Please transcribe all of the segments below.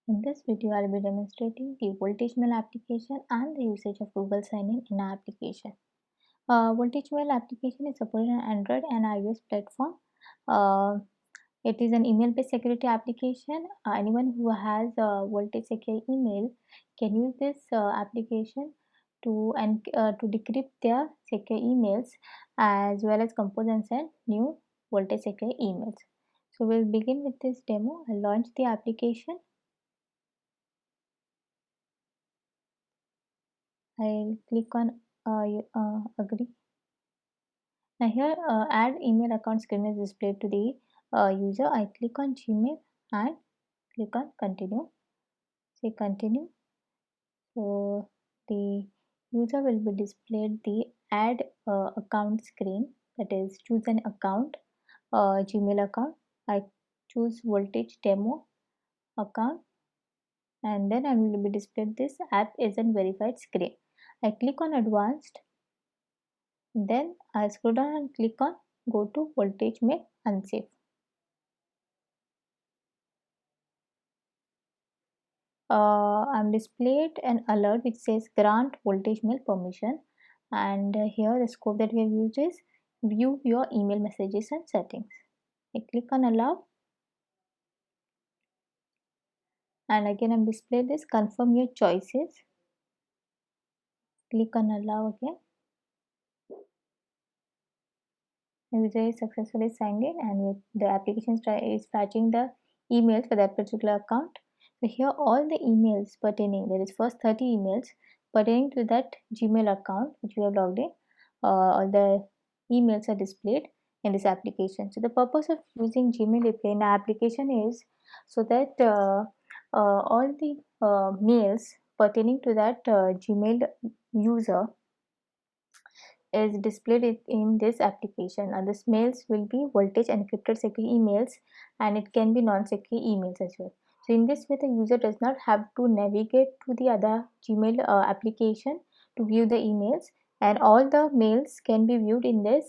In this video, I'll be demonstrating the voltage mail application and the usage of Google Sign-in in our application. Voltage mail application is supported on Android and iOS platform. Uh, it is an email-based security application. Anyone who has a voltage secure email can use this application to decrypt their secure emails as well as compose and send new voltage secure emails. So we'll begin with this demo. I'll launch the application. I'll click on agree. Now here add email account screen is displayed to the user. I click on Gmail and click on continue. Say continue. So the user will be displayed the add account screen, that is choose an account, Gmail account. I choose voltage demo account and then I will be displayed this app isn't verified screen. I click on advanced. Then I scroll down and click on go to voltage mail unsave. I'm displayed an alert which says grant voltage mail permission, and here the scope that we have used is view your email messages and settings. I click on allow and again I'm displayed this confirm your choices. Click on allow again. User is successfully signed in and the application is fetching the emails for that particular account. So here all the emails pertaining, there is first 30 emails pertaining to that Gmail account which we have logged in, all the emails are displayed in this application. So the purpose of using Gmail API in our application is so that all the mails pertaining to that Gmail user is displayed in this application, and this mails will be voltage encrypted secure emails and it can be non-secure emails as well. So in this way the user does not have to navigate to the other Gmail application to view the emails, and all the mails can be viewed in this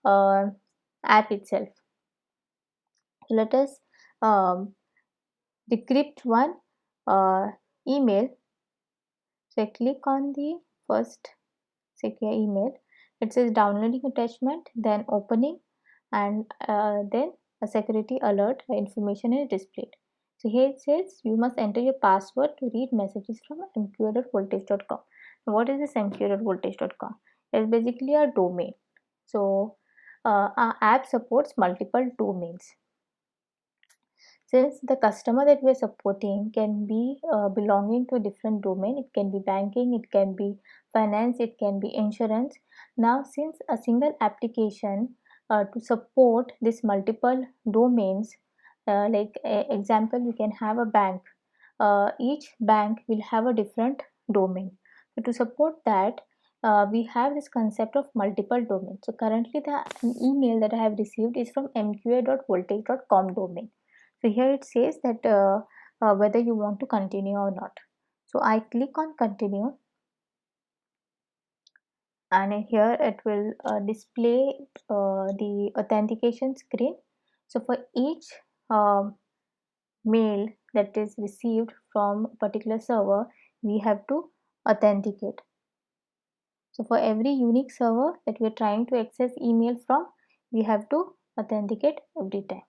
app itself. So let us decrypt one email. So I click on the first secure email. It says downloading attachment, then opening, and then a security alert information is displayed. So here it says you must enter your password to read messages from mqa.voltage.com. Now what is this mqa.voltage.com? It's basically a domain. So our app supports multiple domains. Since the customer that we are supporting can be belonging to a different domain, it can be banking, it can be finance, it can be insurance. Now since a single application to support this multiple domains, like example we can have a bank, each bank will have a different domain. So to support that, we have this concept of multiple domains. So currently the email that I have received is from mqa.voltage.com domain. So here it says that whether you want to continue or not. So I click on continue and here it will display the authentication screen. So for each mail that is received from a particular server, we have to authenticate. So for every unique server that we are trying to access email from, we have to authenticate every time.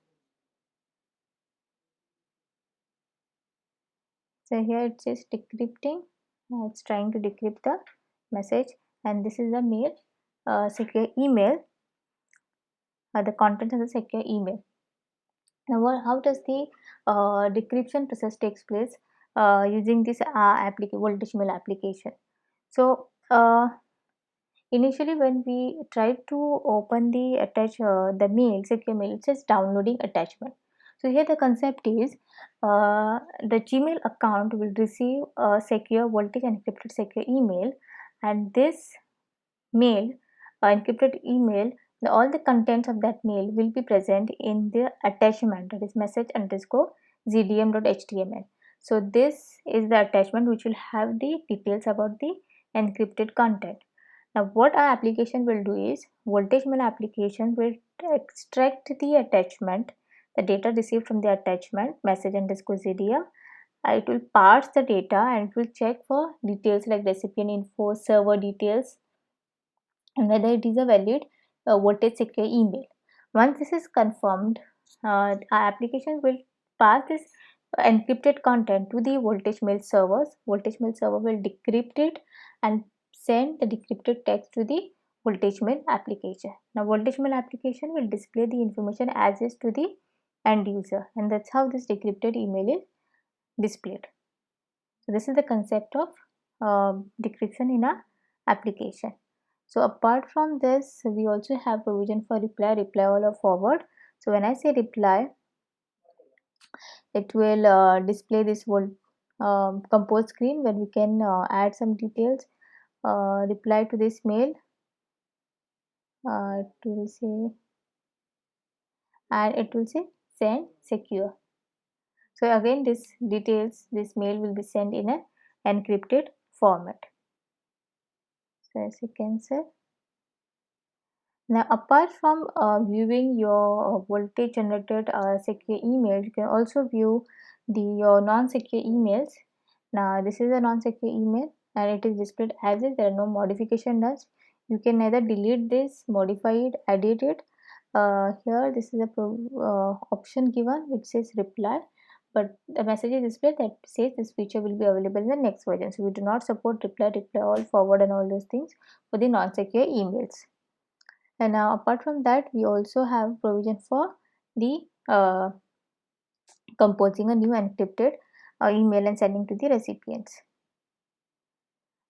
So here it says decrypting. It's trying to decrypt the message, and this is the mail, secure email, the contents of the secure email. Now how does the decryption process takes place using this voltage mail application? So initially when we try to open the mail, secure mail, it says downloading attachment. So here the concept is the Gmail account will receive a secure voltage encrypted secure email, and this mail, encrypted email, all the contents of that mail will be present in the attachment, that is message underscore zdm.html. So this is the attachment which will have the details about the encrypted content. Now what our application will do is voltage mail application will extract the attachment, the data received from the attachment message underscore zdm, it will parse the data and it will check for details like recipient info, server details, and whether it is a valid voltage secure email. Once this is confirmed, our application will pass this encrypted content to the voltage mail servers. Voltage mail server will decrypt it and send the decrypted text to the voltage mail application. Now voltage mail application will display the information as is to the end user, and that's how this decrypted email is displayed. So this is the concept of decryption in a application. So apart from this, we also have provision for reply all or forward. So when I say reply, it will display this whole compose screen where we can add some details, reply to this mail. It will say, and it will say send secure. So again, this details, this mail will be sent in an encrypted format. So as you can see. Now, apart from viewing your voltage generated secure email, you can also view your non-secure emails. Now, this is a non-secure email and it is displayed as is. There are no modification done. You can either delete this, modify it, edit it. Here, this is a option given which says reply, but the message is displayed that says this feature will be available in the next version. So, we do not support reply all, forward, and all those things for the non-secure emails. And now apart from that, we also have provision for the composing a new encrypted email and sending to the recipients.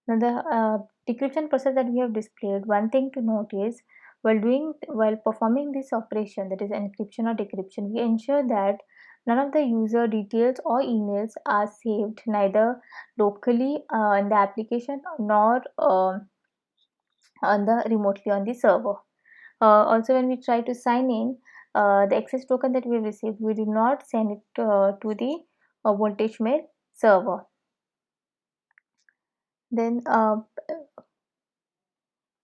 Now the decryption process that we have displayed, one thing to note is while performing this operation, that is encryption or decryption, we ensure that none of the user details or emails are saved neither locally in the application nor remotely on the server. Also, when we try to sign in, the access token that we received, we do not send it to the voltage mail server. Then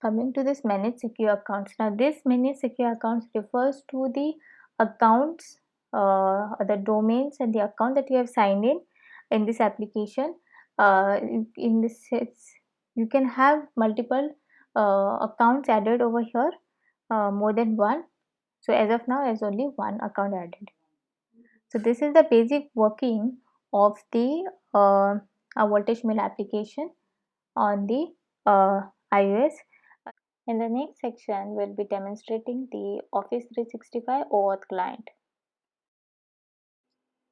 coming to this manage secure accounts. Now, this manage secure accounts refers to the accounts, the domains and the account that you have signed in this application. In this, you can have multiple accounts added over here, more than one. So as of now, there's only one account added. So this is the basic working of the voltage mail application on the iOS. In the next section, we'll be demonstrating the Office 365 OAuth client.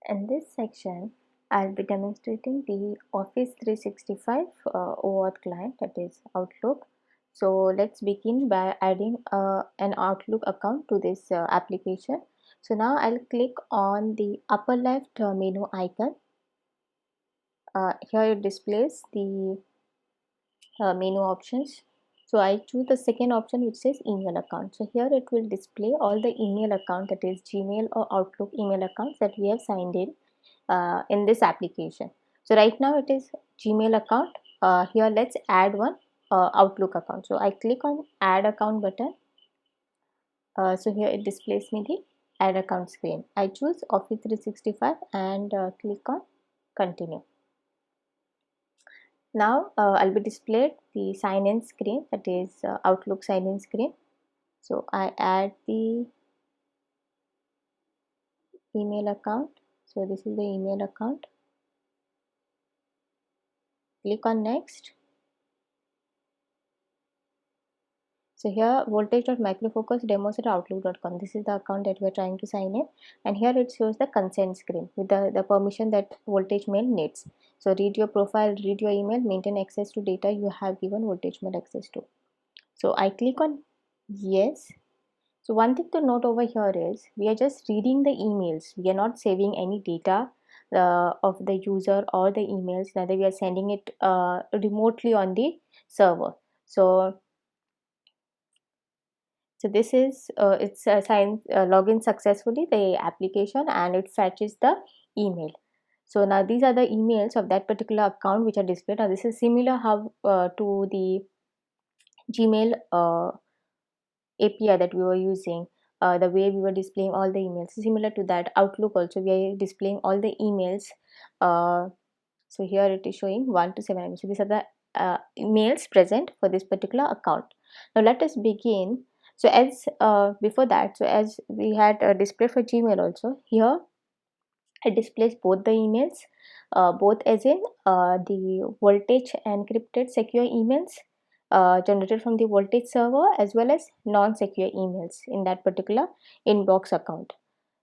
In this section, I'll be demonstrating the Office 365 OAuth client, that is Outlook. So let's begin by adding an Outlook account to this application. So now I'll click on the upper left menu icon. Here it displays the menu options. So I choose the second option which says email account. So here it will display all the email account, that is Gmail or Outlook email accounts that we have signed in this application. So right now it is Gmail account. Here let's add one Outlook account. So I click on add account button. So here it displays me the add account screen. I choose Office 365 and click on continue. Now I'll be displayed the sign in screen, that is Outlook sign in screen. So I add the email account. So this is the email account. Click on next. So here voltage.microfocus demos at outlook.com. This is the account that we are trying to sign in, and here it shows the consent screen with the permission that voltage mail needs. So read your profile, read your email, maintain access to data you have given voltage mail access to. So I click on yes. So one thing to note over here is we are just reading the emails. We are not saving any data of the user or the emails. Neither we are sending it remotely on the server. So this is it's signed login successfully the application, and it fetches the email. So now these are the emails of that particular account which are displayed. Now this is similar how to the Gmail API that we were using the way we were displaying all the emails. Similar to that, Outlook also, we are displaying all the emails. So here it is showing 1 to 7 emails. So these are the emails present for this particular account. Now let us begin. So as before that, so as we had displayed for Gmail also, here it displays both the emails, both as in the voltage encrypted secure emails generated from the voltage server, as well as non-secure emails in that particular inbox account.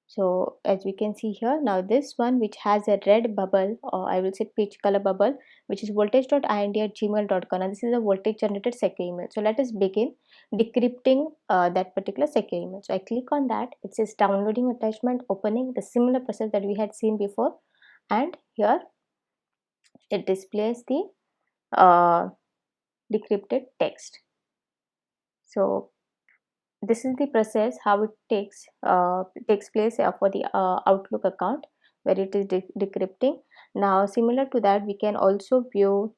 So as we can see here, now this one which has a red bubble, or I will say peach color bubble, which is voltage.ind@gmail.com, and this is a voltage generated secure email. So let us begin decrypting that particular secure email. So I click on that, it says downloading attachment, opening, the similar process that we had seen before, and here it displays the decrypted text. So this is the process how it takes place for the Outlook account, where it is decrypting. Now similar to that, we can also view,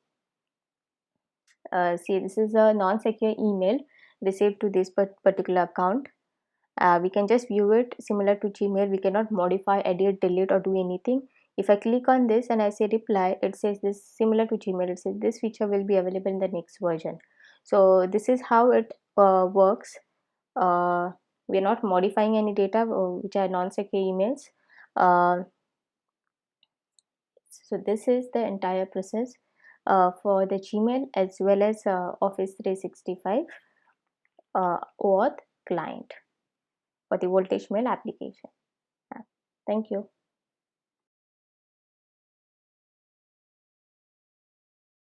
see, this is a non-secure email received to this particular account. We can just view it similar to Gmail. We cannot modify, edit, delete, or do anything. If I click on this and I say reply, it says this similar to Gmail. It says this feature will be available in the next version. So this is how it works. We are not modifying any data which are non-secure emails. So this is the entire process for the Gmail as well as Office 365 OAuth client for the Voltage Mail application. Thank you.